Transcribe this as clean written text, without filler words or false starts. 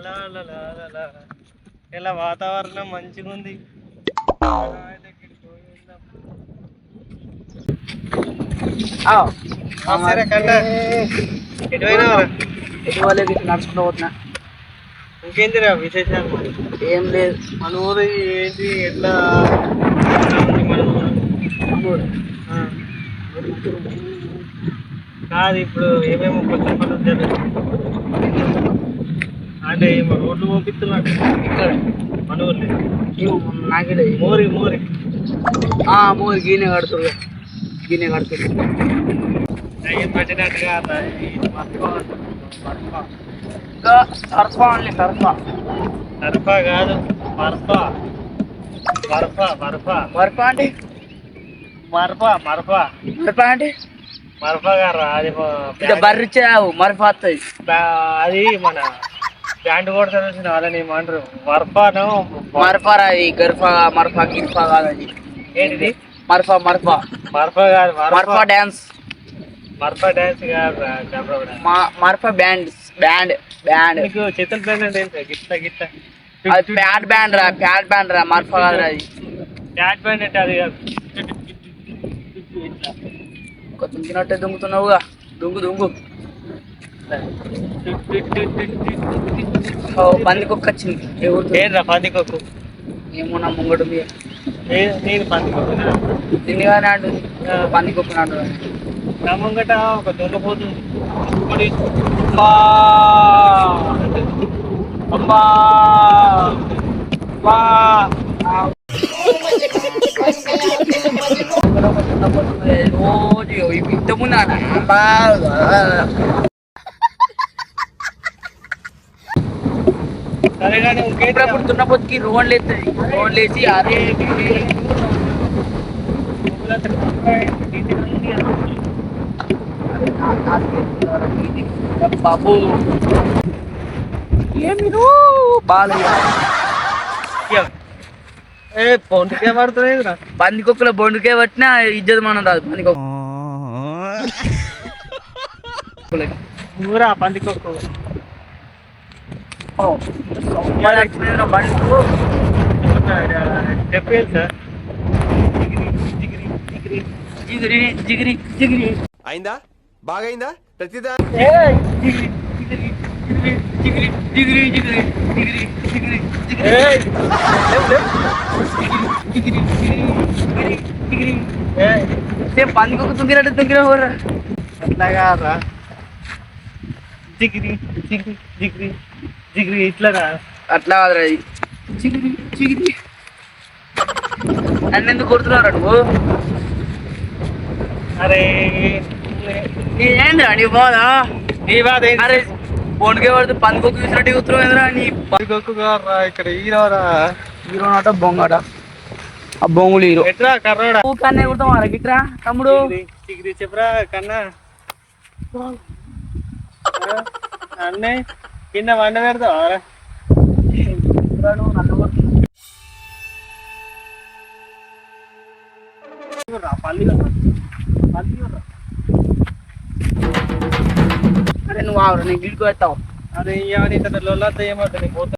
లా లా లా లా లా. ఇలా వాతావరణం మంచిగా ఉంది. సరే కంట ఎటువైనావరా? ఎటువలే నడుచుకుంటూ పోతున్నా. ఇంకేంటిరా విశేషాలు? ఏం లేదు. మన ఊరు ఏంటి ఎట్లా ఉంది మన ఊరు? ఆ. కాదు ఇప్పుడు ఏమేమో కొత్త పనులు జరుగుతుంది అంటే ఏమో రోడ్లు పంపిస్తున్నాడు ఇక్కడ మన ఊర్లో. నాకే మోరి మోరి మూడు గీనే కడుతురు గీనే కడుతురు. అయ్యి పట్టినట్టుగా సరఫా అండి సరఫా సరఫా కాదు మర్ఫా మర్ఫా మర్ఫా మరపా అంటే మర్ఫా మర్ఫా మరపా అంటే మర్ఫా గారు అది ఇక బర్రిచ్చావు మరపా వస్తుంది. అది మన బ్యాండ్ కొడతాను వచ్చిన వాళ్ళని ఏమంటారు మర్ఫాను మరపారా అది గర్ఫా మరపా గిర్ఫా కాదు అది. ఏంటిది? మరపా మరపా మర్ఫా కాదు మరపా డ్యాన్స్. మర్ఫా డ్యాన్స్ కాదు మరపా బ్యాండ్ బ్యాండ్ బ్యాండ్. నీకు చేతుల బ్యాండ్ ఏంటి గిట్ల గిట్ల అది ప్యాడ్ బ్యాండ్ రా మరపా కాదు అది. ప్యాడ్ బ్యాండ్ అంటే అది కాదు. దుంకినట్టే దుంకుతున్నావుగా దుంగు దుంగు. పందికొక్క వచ్చింది. ఏంట్రా పందికొక్కు? ఏమో నా ముంగడు నేను పందికొక్కు తిండి కానీ అంటు పందికొక్క నాటు నా ముంగట ఒక దొంగపోతుంది. రోజు ఇంతముందా సరే కానీ ఇప్పుడు దున్నపోతుకి రోడ్లు ఎత్తాయి. రోడ్లు వేసి అదే బాబు ఏమి బాలయ్య బొండుకే పడుతుంది. పందికొక్కల బొండుకే పట్టినా ఇజ్జత్ మనం రాదు. పందికొక్క ఊరా పందికొక్కు చెప్పేది సార్. జిగిరి జిగిరి జిగిరి అయిందా? బాగైందా? ప్రతిదా జిగిరి జిగిరి జిగిరి జిగిరి జిగిరి జిగిరి జిగిరి పందికొక్క తుంగినట్టు తుంగిన హోరా అట్లా కాదురా. జిగిరి జిగిరి జిగిరి జిగిరి ఇట్లారా అట్లా కాదురా. జిగిరి జిగిరి నన్ను ఎందుకు కొడుతున్నారా నువ్వు? అరే ఏంద్రా నీ బాధ? నీ బాధ అరే బొండుకే పడితే పందికొక్క చూసినట్టు కూతురు ఏంద్రా నీ పందికొక్కు కాదురా ఇక్కడ హీరోరా. హీరో నాట బొంగాట ఆ బొంగులు హీరో ఎట్రా కర్రోడా కన్నే కుడతాం అరగిట్రా తమ్ముడు. జిగిరి చెప్పరా కన్నా అన్నే కింద వండ పెడతావా? అరే నువ్వు ఆవురా నేను గిల్లుకు వేస్తావు. అరే ఏమని ఇతను లొల్లా ఏమవుతుంది.